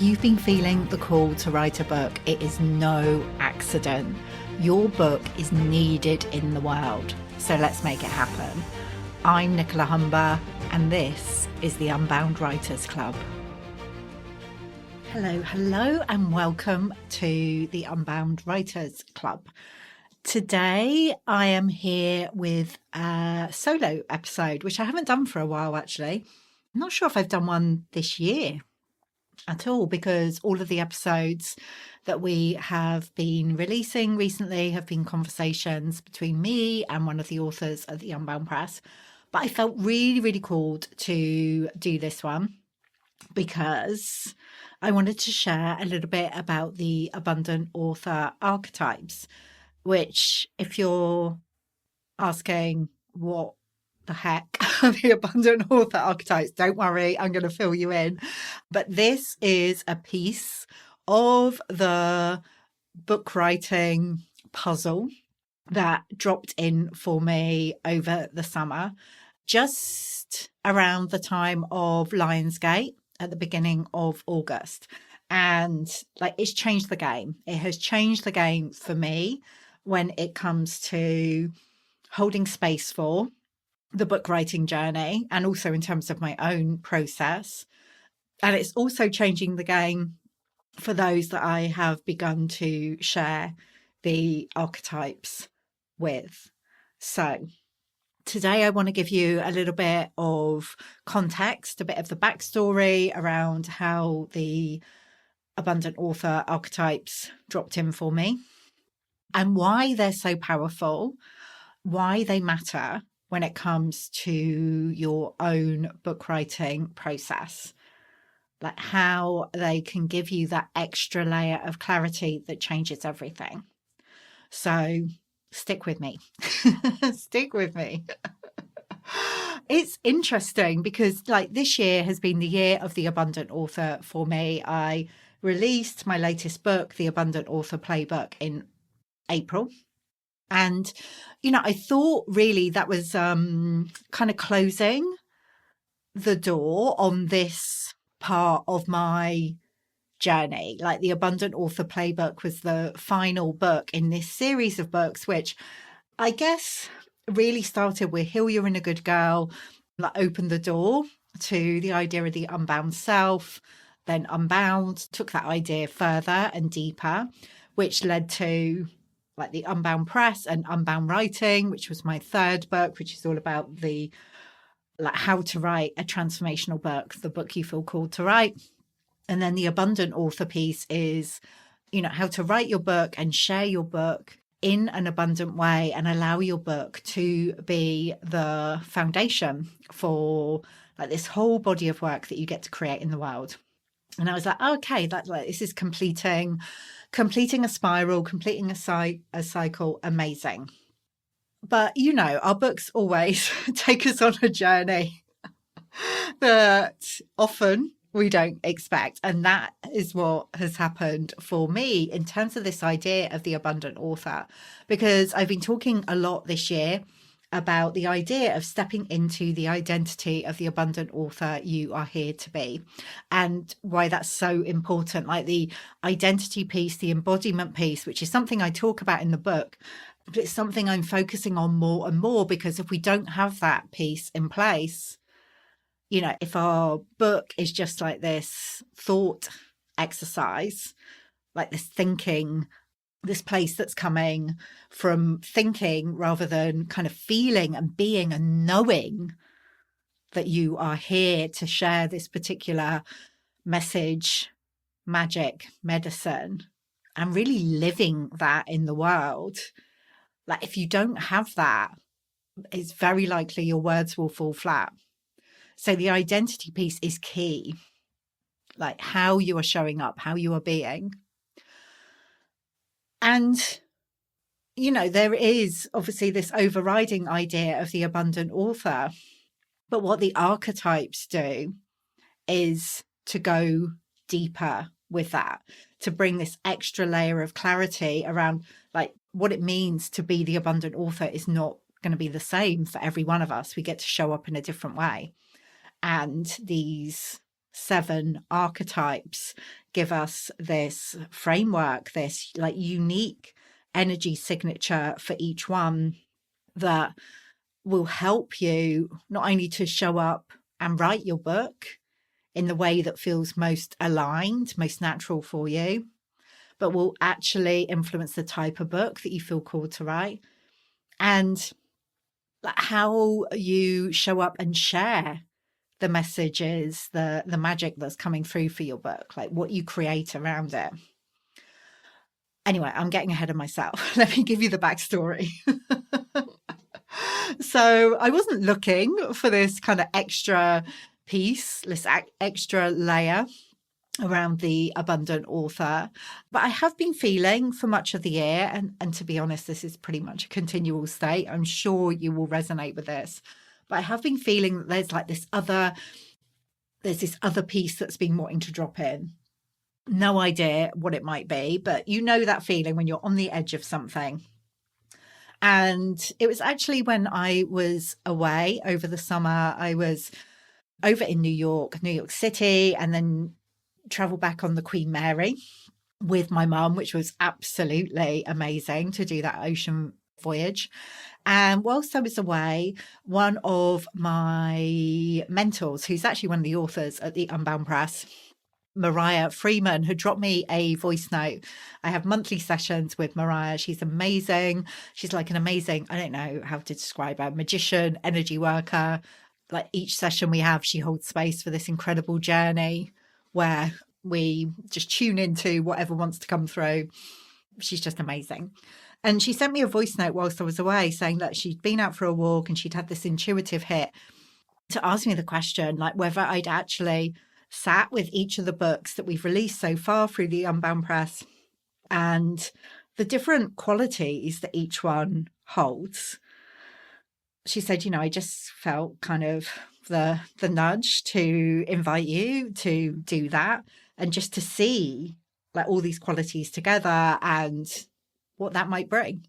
If you've been feeling the call to write a book, it is no accident. Your book is needed in the world, so let's make it happen. I'm Nicola and this is the Unbound Writers Club. Hello, and welcome to the Unbound Writers Club. Today I am here with a solo episode, which I haven't done for a while actually. I'm not sure if I've done one this year at all, because all of the episodes that we have been releasing recently have been conversations between me and one of the authors of the Unbound Press. But I felt really called to do this one because I wanted to share a little bit about the Abundant Author Archetypes, which, if you're asking what the heck are the Abundant Author Archetypes, don't worry, I'm going to fill you in. But this is a piece of the book writing puzzle that dropped in for me over the summer, just around the time of Lionsgate at the beginning of August. And it's changed the game. It has changed the game for me when it comes to holding space for the book writing journey, and also in terms of my own process. And it's also changing the game for those that I have begun to share the archetypes with. So today I want to give you a little bit of context, a bit of the backstory around how the Abundant Author Archetypes dropped in for me, and why they're so powerful, why they matter when it comes to your own book writing process, like how they can give you that extra layer of clarity that changes everything. So stick with me. Stick with me. It's interesting because this year has been the year of the Abundant Author for me. I released my latest book, The Abundant Author Playbook, in April. And, I thought really that was kind of closing the door on this part of my journey. Like, the Abundant Author Playbook was the final book in this series of books, which I guess really started with Heal You're in a Good Girl, that opened the door to the idea of the unbound self. Then Unbound took that idea further and deeper, which led to the Unbound Press and Unbound Writing, which was my third book, which is all about the how to write a transformational book, the book you feel called to write. And then the Abundant Author piece is, how to write your book and share your book in an abundant way and allow your book to be the foundation for this whole body of work that you get to create in the world. And I was like, okay, this is completing a spiral, completing a cycle. Amazing. But, our books always take us on a journey that often we don't expect. And that is what has happened for me in terms of this idea of the Abundant Author, because I've been talking a lot this year about the idea of stepping into the identity of the abundant author you are here to be, and why that's so important, like the identity piece, the embodiment piece, which is something I talk about in the book, but it's something I'm focusing on more and more, because if we don't have that piece in place, if our book is just like this thought exercise, like this thinking, this place that's coming from thinking rather than kind of feeling and being and knowing that you are here to share this particular message, magic, medicine, and really living that in the world. If you don't have that, it's very likely your words will fall flat. So the identity piece is key, how you are showing up, how you are being. And, there is obviously this overriding idea of the abundant author. But what the archetypes do is to go deeper with that, to bring this extra layer of clarity around what it means to be the abundant author is not going to be the same for every one of us. We get to show up in a different way. And these 7 archetypes give us this framework, this like unique energy signature for each one that will help you not only to show up and write your book in the way that feels most aligned, most natural for you, but will actually influence the type of book that you feel called to write, and how you show up and share the messages, the magic that's coming through for your book, like what you create around it. Anyway, I'm getting ahead of myself. Let me give you the backstory. So I wasn't looking for this kind of extra piece, this extra layer around the Abundant Author, but I have been feeling for much of the year, and to be honest, this is pretty much a continual state. I'm sure you will resonate with this, but I have been feeling that there's this other piece that's been wanting to drop in. No idea what it might be, but you know that feeling when you're on the edge of something. And it was actually when I was away over the summer. I was over in New York City, and then traveled back on the Queen Mary with my mum, which was absolutely amazing to do that ocean voyage. And whilst I was away, one of my mentors, who's actually one of the authors at the Unbound Press, Mariah Freeman, had dropped me a voice note. I have monthly sessions with Mariah. She's amazing. She's like an amazing, I don't know how to describe her, magician, energy worker. Like each session we have, she holds space for this incredible journey where we just tune into whatever wants to come through. She's just amazing. And she sent me a voice note whilst I was away saying that she'd been out for a walk and she'd had this intuitive hit to ask me the question, like whether I'd actually sat with each of the books that we've released so far through the Unbound Press and the different qualities that each one holds. She said, I just felt kind of the nudge to invite you to do that and just to see like all these qualities together and what that might bring.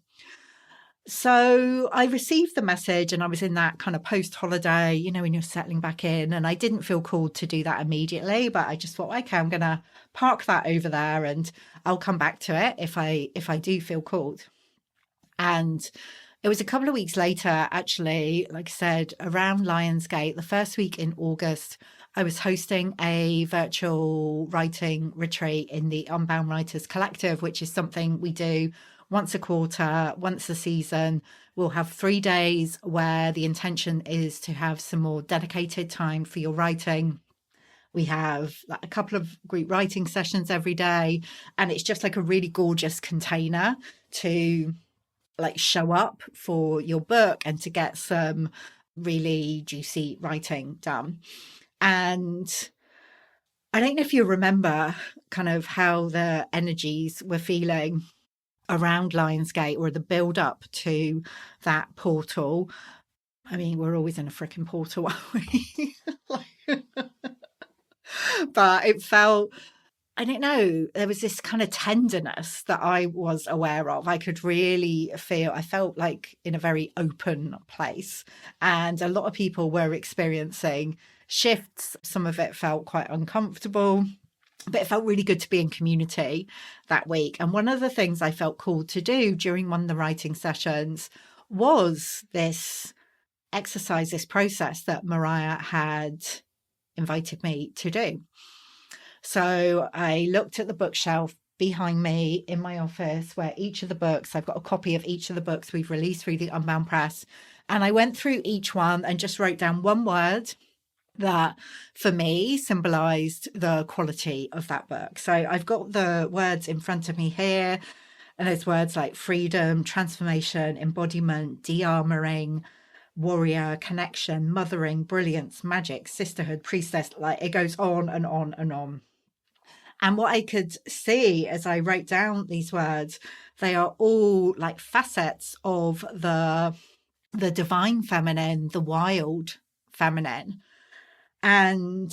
So I received the message, and I was in that kind of post-holiday, when you're settling back in, and I didn't feel called to do that immediately, but I just thought, okay, I'm going to park that over there and I'll come back to it if I do feel called. And it was a couple of weeks later, actually, like I said, around Lionsgate, the first week in August, I was hosting a virtual writing retreat in the Unbound Writers Collective, which is something we do once a quarter, once a season. We'll have 3 days where the intention is to have some more dedicated time for your writing. We have like a couple of group writing sessions every day, and it's just like a really gorgeous container to like show up for your book and to get some really juicy writing done. And I don't know if you remember kind of how the energies were feeling around Lionsgate or the build up to that portal. I mean, we're always in a freaking portal, aren't we? But it felt, I don't know, there was this kind of tenderness that I was aware of. I could really feel, I felt like in a very open place. And a lot of people were experiencing shifts. Some of it felt quite uncomfortable, but it felt really good to be in community that week. And one of the things I felt called to do during one of the writing sessions was this exercise, this process that Mariah had invited me to do. So I looked at the bookshelf behind me in my office where each of the books, I've got a copy of each of the books we've released through the Unbound Press. And I went through each one and just wrote down one word that for me symbolized the quality of that book. So I've got the words in front of me here, and there's words like freedom, transformation, embodiment, de-armoring, warrior, connection, mothering, brilliance, magic, sisterhood, priestess. Like it goes on and on and on. And what I could see as I wrote down these words, they are all like facets of the divine feminine, the wild feminine. And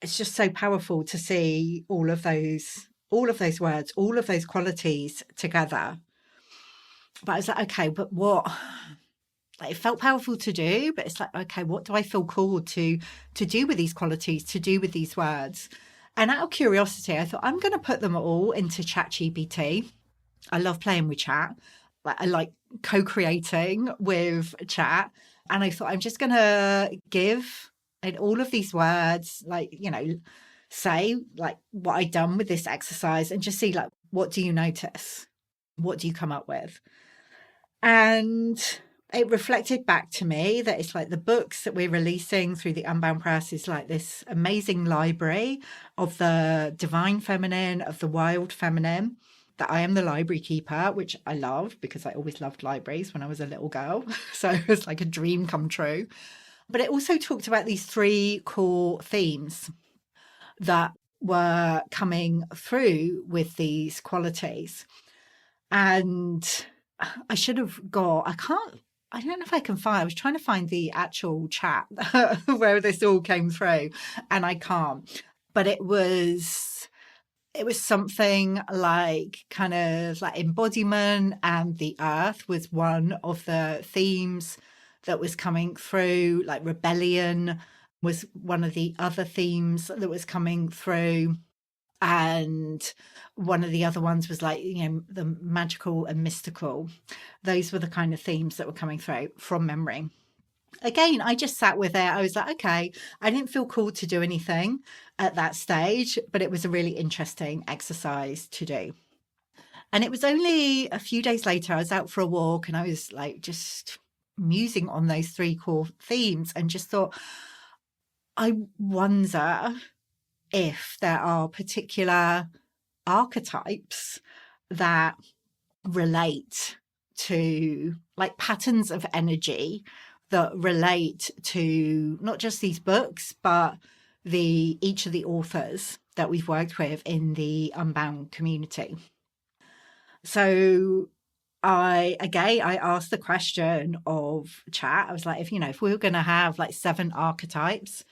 it's just so powerful to see all of those words, all of those qualities together. But I was like, okay, but what like, it felt powerful to do, but it's like, okay, what do I feel called to do with these qualities, to do with these words? And out of curiosity, I thought I'm going to put them all into ChatGPT. I love playing with chat. Like, I like co-creating with chat. And I thought I'm just going to give in all of these words, like, say like what I'd done with this exercise and just see like, what do you notice? What do you come up with? And it reflected back to me that it's like the books that we're releasing through the Unbound Press is like this amazing library of the divine feminine, of the wild feminine, that I am the library keeper, which I love because I always loved libraries when I was a little girl. So it was like a dream come true. But it also talked about these 3 core themes that were coming through with these qualities. And I should have got, I don't know if I can find, I was trying to find the actual chat where this all came through and I can't. But it was something like kind of like embodiment, and the earth was one of the themes that was coming through, like rebellion was one of the other themes that was coming through. And one of the other ones was like, the magical and mystical. Those were the kind of themes that were coming through from memory. Again, I just sat with it. I was like, okay, I didn't feel called to do anything at that stage, but it was a really interesting exercise to do. And it was only a few days later, I was out for a walk and I was like just musing on those 3 core themes and just thought, I wonder if there are particular archetypes that relate to like patterns of energy that relate to not just these books, but each of the authors that we've worked with in the Unbound community. So I asked the question of chat. I was like, if we were going to have like 7 archetypes,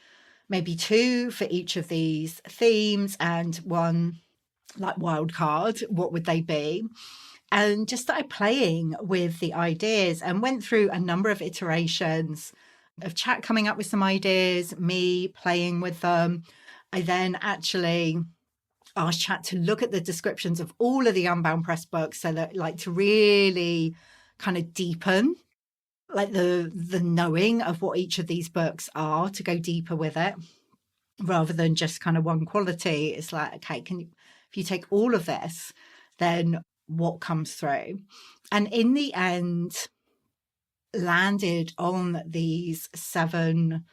maybe 2 for each of these themes and 1 like wild card, what would they be? And just started playing with the ideas and went through a number of iterations of chat coming up with some ideas, me playing with them. I then actually asked chat to look at the descriptions of all of the Unbound Press books, so that like to really kind of deepen like the knowing of what each of these books are, to go deeper with it rather than just kind of one quality. It's like, okay, if you take all of this, then what comes through? And in the end, landed on these 7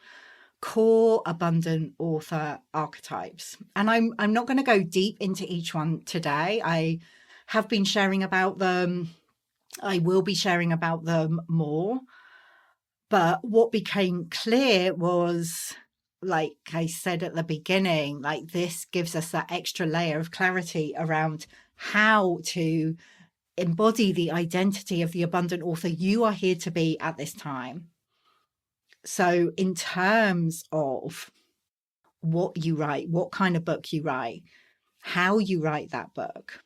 core abundant author archetypes. And I'm not going to go deep into each one today. I have been sharing about them. I will be sharing about them more. But what became clear was, like I said at the beginning, like this gives us that extra layer of clarity around how to embody the identity of the abundant author you are here to be at this time. So in terms of what you write, what kind of book you write, how you write that book,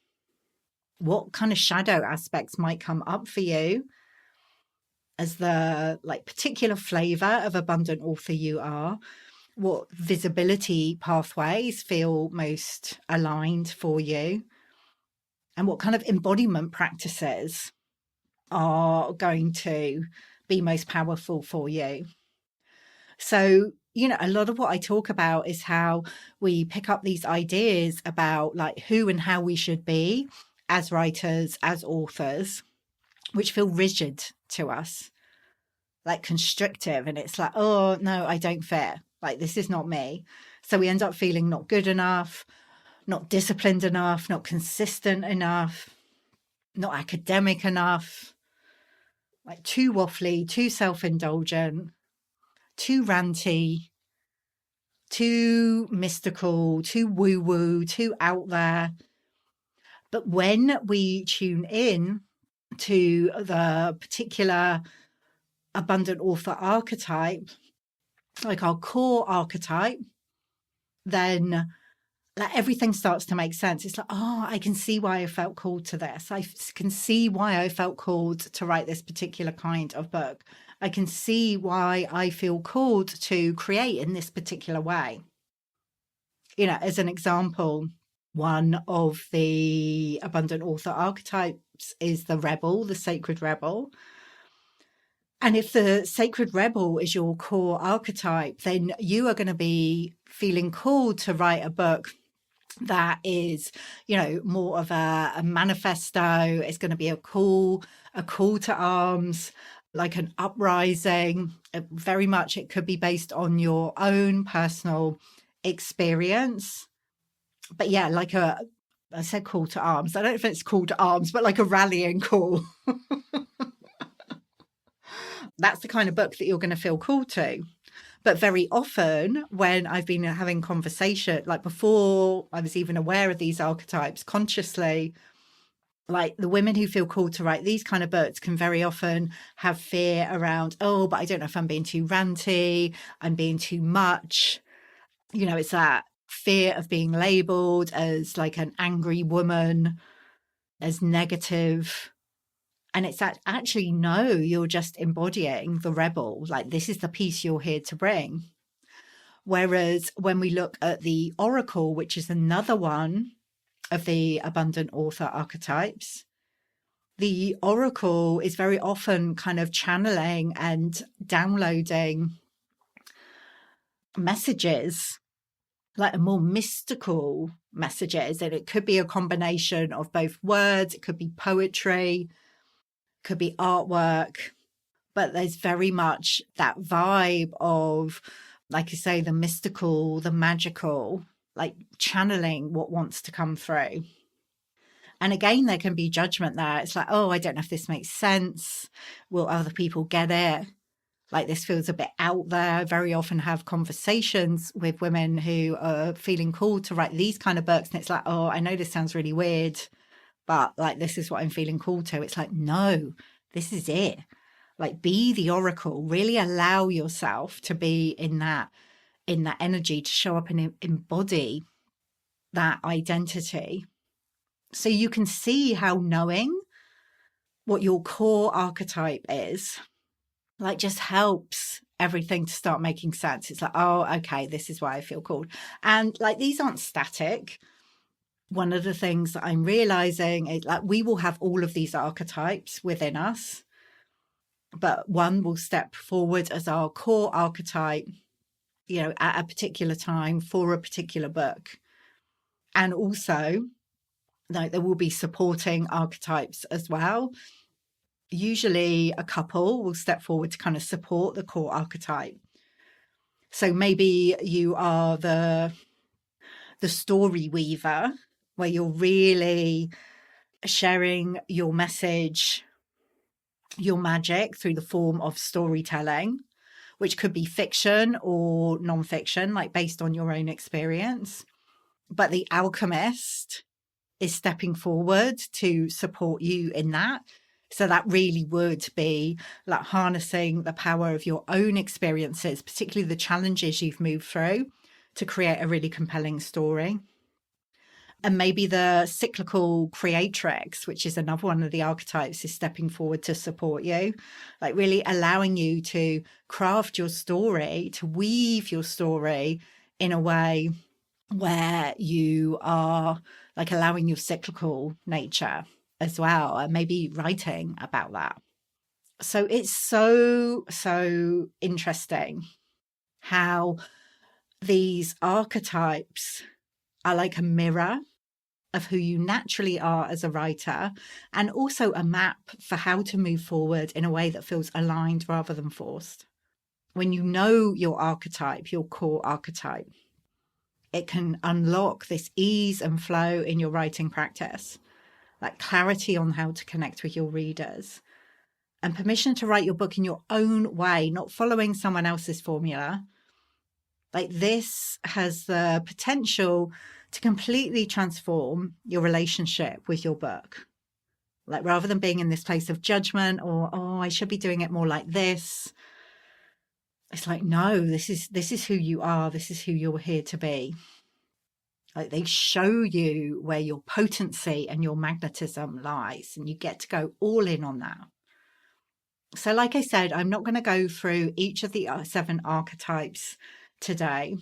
what kind of shadow aspects might come up for you as the like particular flavor of abundant author you are, what visibility pathways feel most aligned for you, and what kind of embodiment practices are going to be most powerful for you. So, a lot of what I talk about is how we pick up these ideas about like who and how we should be as writers, as authors, which feel rigid to us, like constrictive. And it's like, oh, no, I don't fit. Like, this is not me. So we end up feeling not good enough, not disciplined enough, not consistent enough, not academic enough, like too waffly, too self-indulgent, too ranty, too mystical, too woo-woo, too out there. But when we tune in to the particular abundant author archetype, like our core archetype, then like everything starts to make sense. It's like, oh, I can see why I felt called to this. I can see why I felt called to write this particular kind of book. I can see why I feel called to create in this particular way. You know, as an example, one of the Abundant Author Archetypes is the rebel, the sacred rebel. And if the sacred rebel is your core archetype, then you are going to be feeling called to write a book that is, you know, more of a manifesto. It's going to be a call to arms, like an uprising. Very much it could be based on your own personal experience. But yeah, like I said call to arms. I don't know if it's call to arms, but like a rallying call. That's the kind of book that you're going to feel called to. But very often when I've been having conversation, like before I was even aware of these archetypes consciously, like the women who feel called to write these kind of books can very often have fear around, oh, but I don't know if I'm being too ranty, I'm being too much. You know, it's that fear of being labeled as like an angry woman, as negative. And it's that actually, no, you're just embodying the rebel. Like, this is the piece you're here to bring. Whereas when we look at the oracle, which is another one of the abundant author archetypes, the oracle is very often kind of channeling and downloading messages, like a more mystical messages. And it could be a combination of both words, it could be poetry, could be artwork, but there's very much that vibe of, like you say, the mystical, the magical, like channeling what wants to come through. And again, there can be judgment there. It's like, oh, I don't know if this makes sense. Will other people get it? Like, this feels a bit out there. I very often have conversations with women who are feeling called to write these kind of books. And it's like, oh, I know this sounds really weird, but like, this is what I'm feeling called to. It's like, no, this is it. Like, be the oracle, really allow yourself to be in that energy, to show up and embody that identity. So you can see how knowing what your core archetype is, like, just helps everything to start making sense. It's like, oh, okay, this is why I feel called. And like, these aren't static. One of the things that I'm realizing is, like, we will have all of these archetypes within us, but one will step forward as our core archetype, you know, at a particular time for a particular book. And also, like, there will be supporting archetypes as well. Usually a couple will step forward to kind of support the core archetype. So maybe you are the story weaver, where you're really sharing your message, your magic through the form of storytelling, which could be fiction or non-fiction, like based on your own experience. But the alchemist is stepping forward to support you in that. So that really would be like harnessing the power of your own experiences, particularly the challenges you've moved through, to create a really compelling story. And maybe the cyclical creatrix, which is another one of the archetypes, is stepping forward to support you, like really allowing you to craft your story, to weave your story in a way where you are like allowing your cyclical nature as well, and maybe writing about that. So it's so interesting how these archetypes are like a mirror of who you naturally are as a writer, and also a map for how to move forward in a way that feels aligned rather than forced. When you know your archetype, your core archetype, it can unlock this ease and flow in your writing practice, like clarity on how to connect with your readers, and permission to write your book in your own way, not following someone else's formula. Like, this has the potential to completely transform your relationship with your book. Like, rather than being in this place of judgment or, oh, I should be doing it more like this. It's like, no, this is who you are. This is who you're here to be. Like, they show you where your potency and your magnetism lies, and you get to go all in on that. So like I said, I'm not going to go through each of the 7 archetypes today,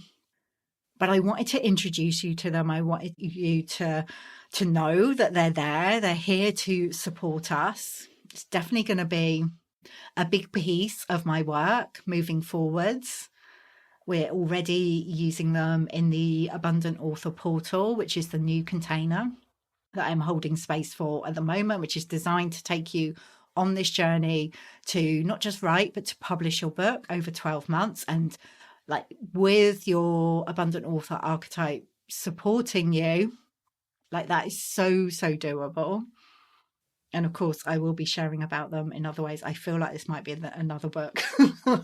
but I wanted to introduce you to them. I wanted you to know that they're there. They're here to support us. It's definitely going to be a big piece of my work moving forwards. We're already using them in the Abundant Author portal, which is the new container that I'm holding space for at the moment, which is designed to take you on this journey to not just write, but to publish your book over 12 months. And like with your Abundant Author archetype supporting you, like that is so, so doable. And of course, I will be sharing about them in other ways. I feel like this might be another book.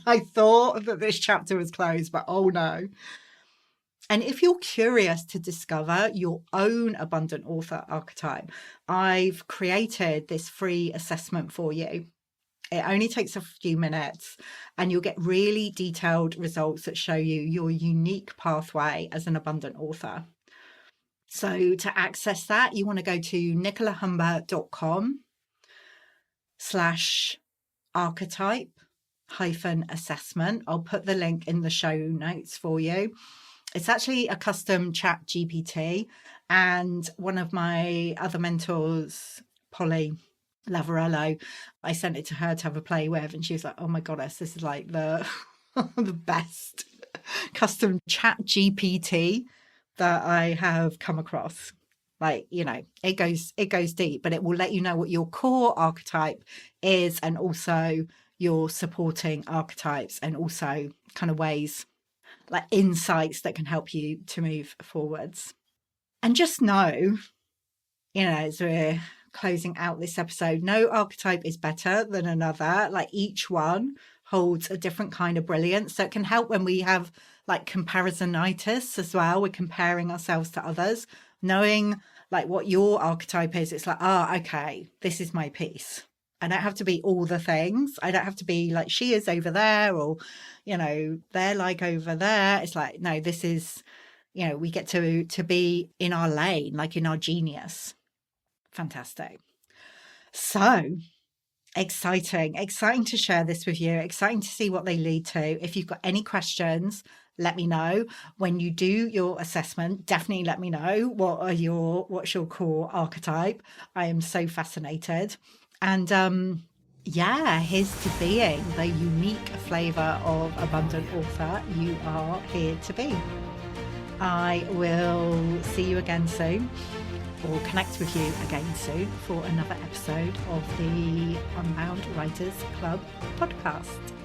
I thought that this chapter was closed, but oh no. And if you're curious to discover your own Abundant Author archetype, I've created this free assessment for you. It only takes a few minutes and you'll get really detailed results that show you your unique pathway as an abundant author. So to access that, you want to go to nicolahumber.com/archetype-assessment. I'll put the link in the show notes for you. It's actually a custom chat GPT, and one of my other mentors, Polly Lavarello, I sent it to her to have a play with, and she was like, oh my goddess, this is like the the best custom chat GPT that I have come across. Like, you know, it goes deep, but it will let you know what your core archetype is and also your supporting archetypes, and also kind of ways, like insights that can help you to move forwards. And just know, you know, as we're closing out this episode, no archetype is better than another. Like each one holds a different kind of brilliance. So it can help when we have like comparisonitis as well. We're comparing ourselves to others, knowing like what your archetype is. It's like, okay, this is my piece. I don't have to be all the things. I don't have to be like she is over there, or, you know, they're like over there. It's like, no, this is, you know, we get to be in our lane, like in our genius. Fantastic. So exciting to share this with you. Exciting to see what they lead to. If you've got any questions, let me know. When you do your assessment, definitely let me know what's your core archetype. I am so fascinated. And here's to being the unique flavor of abundant author you are here to be. I will see you again soon, or connect with you again soon for another episode of the Unbound Writers Club podcast.